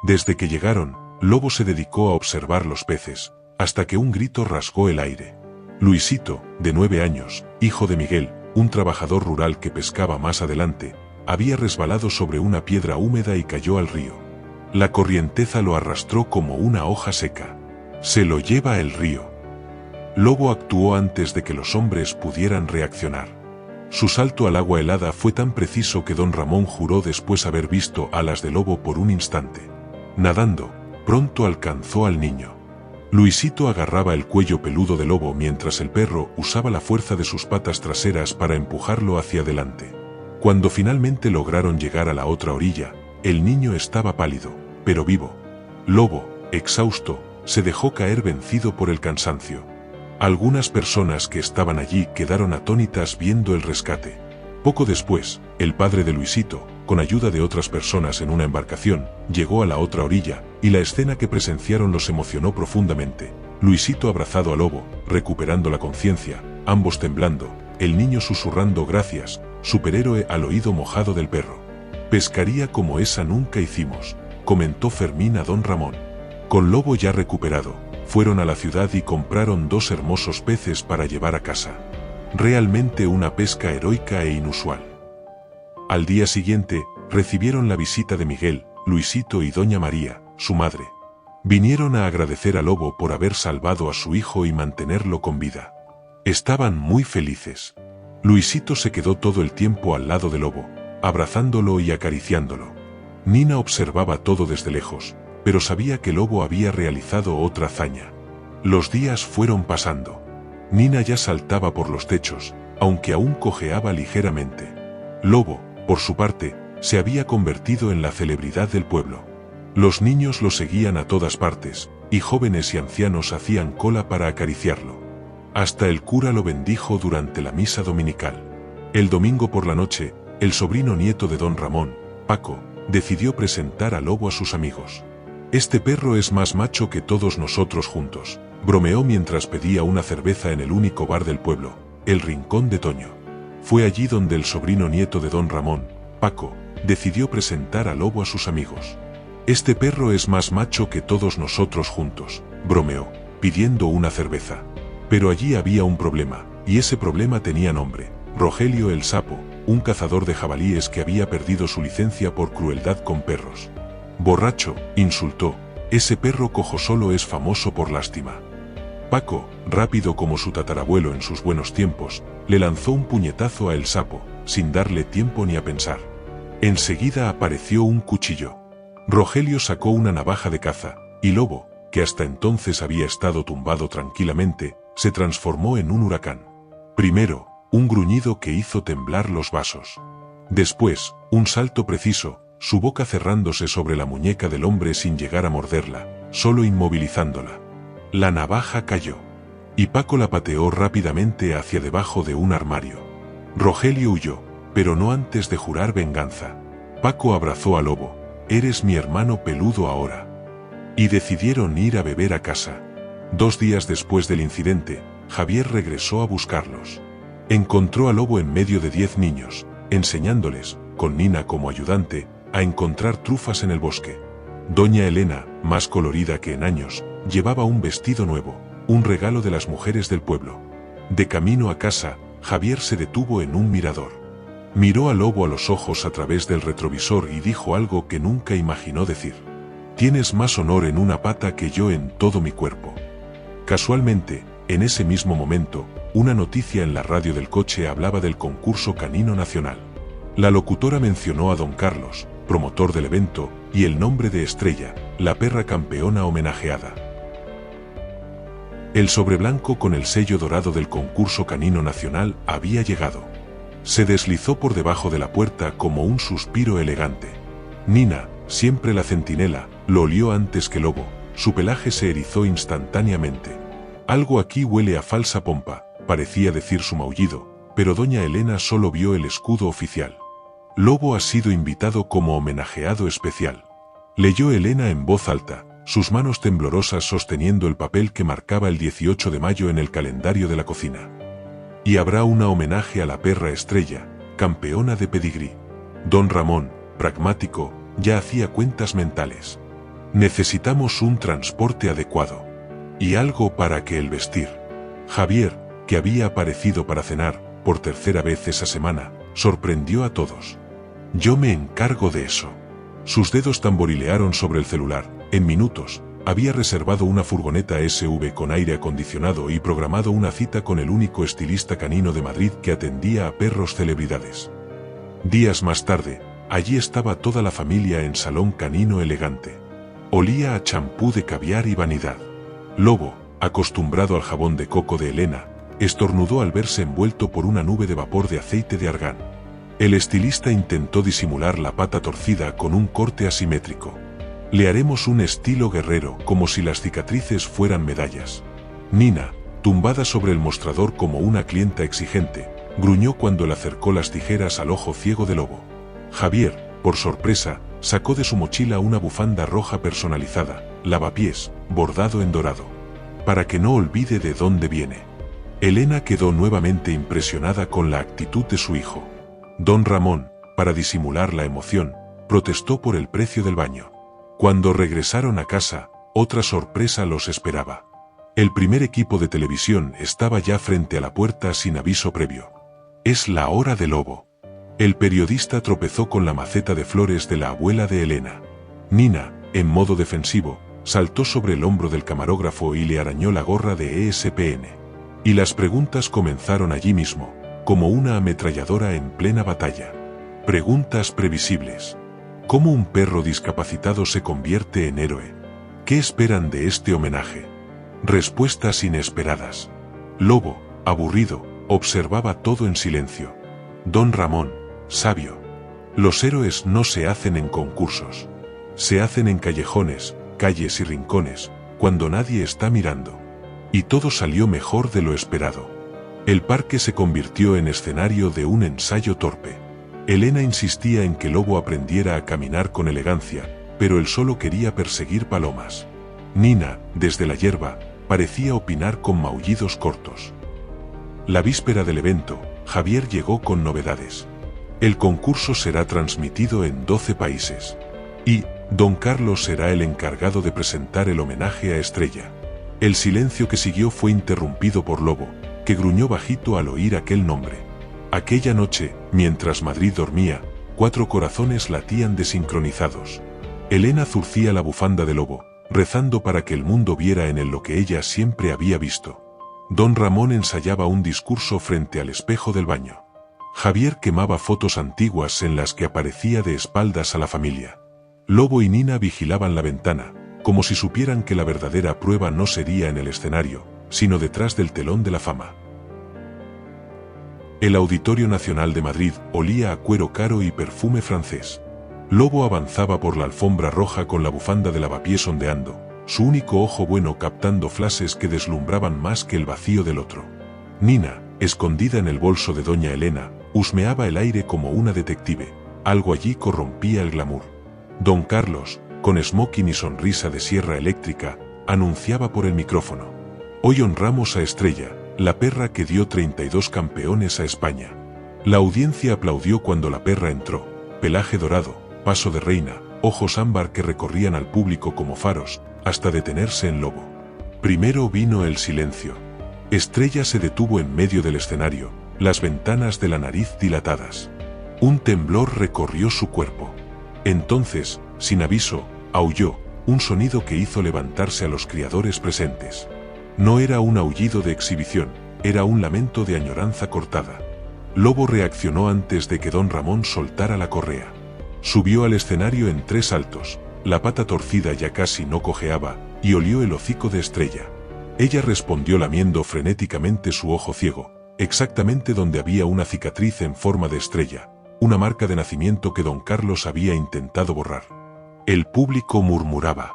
Desde que llegaron, Lobo se dedicó a observar los peces, hasta que un grito rasgó el aire. Luisito, de 9 años, hijo de Miguel, un trabajador rural que pescaba más adelante, había resbalado sobre una piedra húmeda y cayó al río. La corrienteza lo arrastró como una hoja seca. Se lo lleva el río. Lobo actuó antes de que los hombres pudieran reaccionar. Su salto al agua helada fue tan preciso que don Ramón juró después haber visto alas de lobo por un instante. Nadando, pronto alcanzó al niño. Luisito agarraba el cuello peludo de Lobo mientras el perro usaba la fuerza de sus patas traseras para empujarlo hacia adelante. Cuando finalmente lograron llegar a la otra orilla, el niño estaba pálido, pero vivo. Lobo, exhausto, se dejó caer vencido por el cansancio. Algunas personas que estaban allí quedaron atónitas viendo el rescate. Poco después, el padre de Luisito, con ayuda de otras personas en una embarcación, llegó a la otra orilla, y la escena que presenciaron los emocionó profundamente. Luisito abrazado a Lobo, recuperando la conciencia, ambos temblando, el niño susurrando gracias, superhéroe al oído mojado del perro. Pescaría como esa nunca hicimos, comentó Fermín a don Ramón. Con Lobo ya recuperado, fueron a la ciudad y compraron 2 hermosos peces para llevar a casa. Realmente una pesca heroica e inusual. Al día siguiente, recibieron la visita de Miguel, Luisito y doña María, su madre. Vinieron a agradecer a Lobo por haber salvado a su hijo y mantenerlo con vida. Estaban muy felices. Luisito se quedó todo el tiempo al lado de Lobo, abrazándolo y acariciándolo. Nina observaba todo desde lejos, pero sabía que Lobo había realizado otra hazaña. Los días fueron pasando. Nina ya saltaba por los techos, aunque aún cojeaba ligeramente. Lobo, por su parte, se había convertido en la celebridad del pueblo. Los niños lo seguían a todas partes, y jóvenes y ancianos hacían cola para acariciarlo. Hasta el cura lo bendijo durante la misa dominical. El domingo por la noche, el sobrino nieto de don Ramón, Paco, decidió presentar a Lobo a sus amigos. Este perro es más macho que todos nosotros juntos, bromeó mientras pedía una cerveza en el único bar del pueblo, el Rincón de Toño. Fue allí donde el sobrino nieto de don Ramón, Paco, decidió presentar a Lobo a sus amigos. Este perro es más macho que todos nosotros juntos, bromeó, pidiendo una cerveza. Pero allí había un problema, y ese problema tenía nombre: Rogelio el Sapo, un cazador de jabalíes que había perdido su licencia por crueldad con perros. Borracho, insultó, ese perro cojo solo es famoso por lástima. Paco, rápido como su tatarabuelo en sus buenos tiempos, le lanzó un puñetazo a el Sapo, sin darle tiempo ni a pensar. Enseguida apareció un cuchillo. Rogelio sacó una navaja de caza, y Lobo, que hasta entonces había estado tumbado tranquilamente, se transformó en un huracán. Primero, un gruñido que hizo temblar los vasos. Después, un salto preciso, su boca cerrándose sobre la muñeca del hombre sin llegar a morderla, solo inmovilizándola. La navaja cayó. Y Paco la pateó rápidamente hacia debajo de un armario. Rogelio huyó, pero no antes de jurar venganza. Paco abrazó a Lobo. «Eres mi hermano peludo ahora». Y decidieron ir a beber a casa. 2 días después del incidente, Javier regresó a buscarlos. Encontró a Lobo en medio de 10 niños, enseñándoles, con Nina como ayudante, a encontrar trufas en el bosque. Doña Elena, más colorida que en años, llevaba un vestido nuevo, un regalo de las mujeres del pueblo. De camino a casa, Javier se detuvo en un mirador. Miró a Lobo a los ojos a través del retrovisor y dijo algo que nunca imaginó decir. «Tienes más honor en una pata que yo en todo mi cuerpo». Casualmente, en ese mismo momento, una noticia en la radio del coche hablaba del concurso canino nacional. La locutora mencionó a don Carlos, promotor del evento, y el nombre de Estrella, la perra campeona homenajeada. El sobre blanco con el sello dorado del concurso canino nacional había llegado. Se deslizó por debajo de la puerta como un suspiro elegante. Nina, siempre la centinela, lo olió antes que Lobo. Su pelaje se erizó instantáneamente. «Algo aquí huele a falsa pompa», parecía decir su maullido, pero doña Elena solo vio el escudo oficial. «Lobo ha sido invitado como homenajeado especial», leyó Elena en voz alta, sus manos temblorosas sosteniendo el papel que marcaba el 18 de mayo en el calendario de la cocina. «Y habrá un homenaje a la perra Estrella, campeona de pedigrí». Don Ramón, pragmático, ya hacía cuentas mentales. «Necesitamos un transporte adecuado. Y algo para que el vestir». Javier, que había aparecido para cenar, por 3ª vez esa semana, sorprendió a todos. «Yo me encargo de eso». Sus dedos tamborilearon sobre el celular. En minutos, había reservado una furgoneta SV con aire acondicionado y programado una cita con el único estilista canino de Madrid que atendía a perros celebridades. Días más tarde, allí estaba toda la familia en salón canino elegante. Olía a champú de caviar y vanidad. Lobo, acostumbrado al jabón de coco de Elena, estornudó al verse envuelto por una nube de vapor de aceite de argán. El estilista intentó disimular la pata torcida con un corte asimétrico. «Le haremos un estilo guerrero, como si las cicatrices fueran medallas». Nina, tumbada sobre el mostrador como una clienta exigente, gruñó cuando le acercó las tijeras al ojo ciego de Lobo. Javier, por sorpresa, sacó de su mochila una bufanda roja personalizada, lavapiés, bordado en dorado. Para que no olvide de dónde viene. Elena quedó nuevamente impresionada con la actitud de su hijo. Don Ramón, para disimular la emoción, protestó por el precio del baño. Cuando regresaron a casa, otra sorpresa los esperaba. El primer equipo de televisión estaba ya frente a la puerta sin aviso previo. «Es la hora de Lobo». El periodista tropezó con la maceta de flores de la abuela de Elena. Nina, en modo defensivo, saltó sobre el hombro del camarógrafo y le arañó la gorra de ESPN. Y las preguntas comenzaron allí mismo, como una ametralladora en plena batalla. Preguntas previsibles. ¿Cómo un perro discapacitado se convierte en héroe? ¿Qué esperan de este homenaje? Respuestas inesperadas. Lobo, aburrido, observaba todo en silencio. Don Ramón, sabio. Los héroes no se hacen en concursos. Se hacen en callejones, calles y rincones, cuando nadie está mirando. Y todo salió mejor de lo esperado. El parque se convirtió en escenario de un ensayo torpe. Elena insistía en que Lobo aprendiera a caminar con elegancia, pero él solo quería perseguir palomas. Nina, desde la hierba, parecía opinar con maullidos cortos. La víspera del evento, Javier llegó con novedades. El concurso será transmitido en 12 países. Y, don Carlos será el encargado de presentar el homenaje a Estrella. El silencio que siguió fue interrumpido por Lobo, que gruñó bajito al oír aquel nombre. Aquella noche, mientras Madrid dormía, 4 corazones latían desincronizados. Elena zurcía la bufanda de Lobo, rezando para que el mundo viera en él lo que ella siempre había visto. Don Ramón ensayaba un discurso frente al espejo del baño. Javier quemaba fotos antiguas en las que aparecía de espaldas a la familia. Lobo y Nina vigilaban la ventana, como si supieran que la verdadera prueba no sería en el escenario, sino detrás del telón de la fama. El Auditorio Nacional de Madrid olía a cuero caro y perfume francés. Lobo avanzaba por la alfombra roja con la bufanda de lavapiés ondeando, su único ojo bueno captando flashes que deslumbraban más que el vacío del otro. Nina, escondida en el bolso de doña Elena, husmeaba el aire como una detective. Algo allí corrompía el glamour. Don Carlos, con smoking y sonrisa de sierra eléctrica, anunciaba por el micrófono: hoy honramos a Estrella, la perra que dio 32 campeones a España. La audiencia aplaudió cuando la perra entró, pelaje dorado, paso de reina, ojos ámbar que recorrían al público como faros, hasta detenerse en Lobo. Primero vino el silencio. Estrella se detuvo en medio del escenario, las ventanas de la nariz dilatadas. Un temblor recorrió su cuerpo. Entonces, sin aviso, aulló, un sonido que hizo levantarse a los criadores presentes. No era un aullido de exhibición, era un lamento de añoranza cortada. Lobo reaccionó antes de que don Ramón soltara la correa. Subió al escenario en 3 saltos, la pata torcida ya casi no cojeaba, y olió el hocico de Estrella. Ella respondió lamiendo frenéticamente su ojo ciego, exactamente donde había una cicatriz en forma de estrella, una marca de nacimiento que don Carlos había intentado borrar. El público murmuraba.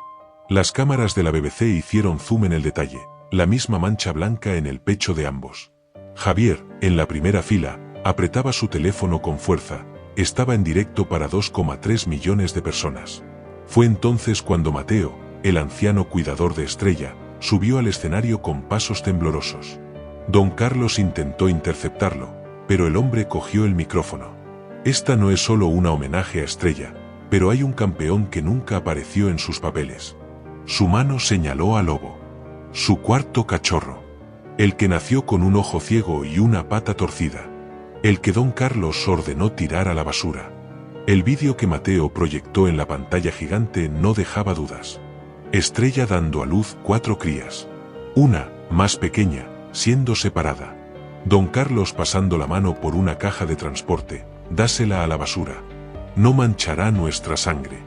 Las cámaras de la BBC hicieron zoom en el detalle, la misma mancha blanca en el pecho de ambos. Javier, en la primera fila, apretaba su teléfono con fuerza, estaba en directo para 2,3 millones de personas. Fue entonces cuando Mateo, el anciano cuidador de Estrella, subió al escenario con pasos temblorosos. Don Carlos intentó interceptarlo, pero el hombre cogió el micrófono. Esta no es solo una homenaje a Estrella, pero hay un campeón que nunca apareció en sus papeles. Su mano señaló a Lobo. Su cuarto cachorro. El que nació con un ojo ciego y una pata torcida. El que don Carlos ordenó tirar a la basura. El vídeo que Mateo proyectó en la pantalla gigante no dejaba dudas. Estrella dando a luz 4 crías. Una, más pequeña, siendo separada. Don Carlos pasando la mano por una caja de transporte, dásela a la basura. No manchará nuestra sangre.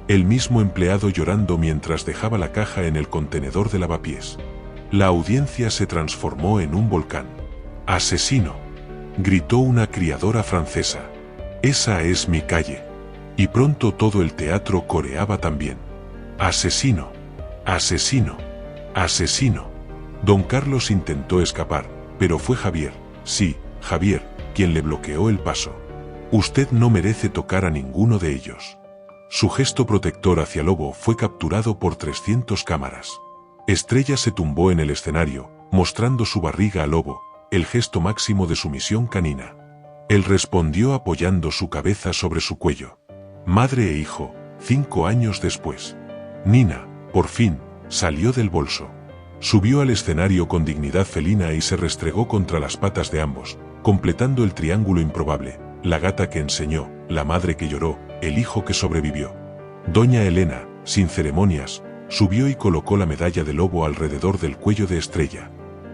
El mismo empleado llorando mientras dejaba la caja en el contenedor de lavapiés. La audiencia se transformó en un volcán. ¡Asesino!, gritó una criadora francesa. Esa es mi calle. Y pronto todo el teatro coreaba también. ¡Asesino! ¡Asesino! ¡Asesino! Don Carlos intentó escapar, pero fue Javier, sí, Javier, quien le bloqueó el paso. Usted no merece tocar a ninguno de ellos. Su gesto protector hacia Lobo fue capturado por 300 cámaras. Estrella se tumbó en el escenario, mostrando su barriga a Lobo, el gesto máximo de sumisión canina. Él respondió apoyando su cabeza sobre su cuello. Madre e hijo, 5 años después. Nina, por fin, salió del bolso. Subió al escenario con dignidad felina y se restregó contra las patas de ambos, completando el triángulo improbable: la gata que enseñó, la madre que lloró, el hijo que sobrevivió. Doña Elena, sin ceremonias, subió y colocó la medalla de Lobo alrededor del cuello de Estrella.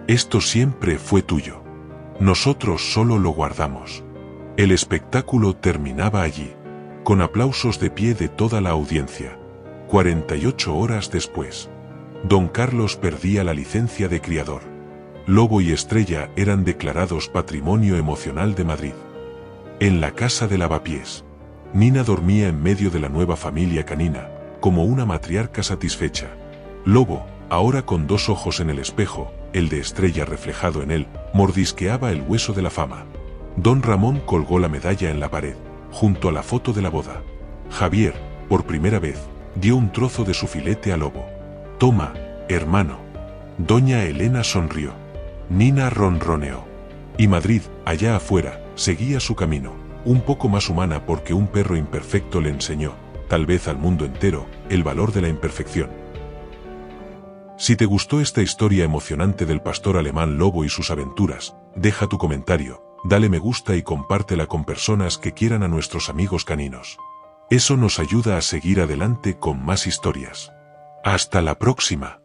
Esto siempre fue tuyo. Nosotros solo lo guardamos. El espectáculo terminaba allí, con aplausos de pie de toda la audiencia. 48 horas después, don Carlos perdía la licencia de criador. Lobo y Estrella eran declarados Patrimonio Emocional de Madrid. En la casa de lavapiés, Nina dormía en medio de la nueva familia canina, como una matriarca satisfecha. Lobo, ahora con 2 ojos en el espejo, el de Estrella reflejado en él, mordisqueaba el hueso de la fama. Don Ramón colgó la medalla en la pared, junto a la foto de la boda. Javier, por primera vez, dio un trozo de su filete a Lobo. Toma, hermano. Doña Elena sonrió. Nina ronroneó. Y Madrid, allá afuera, seguía su camino, un poco más humana porque un perro imperfecto le enseñó, tal vez al mundo entero, el valor de la imperfección. Si te gustó esta historia emocionante del pastor alemán Lobo y sus aventuras, deja tu comentario, dale me gusta y compártela con personas que quieran a nuestros amigos caninos. Eso nos ayuda a seguir adelante con más historias. ¡Hasta la próxima!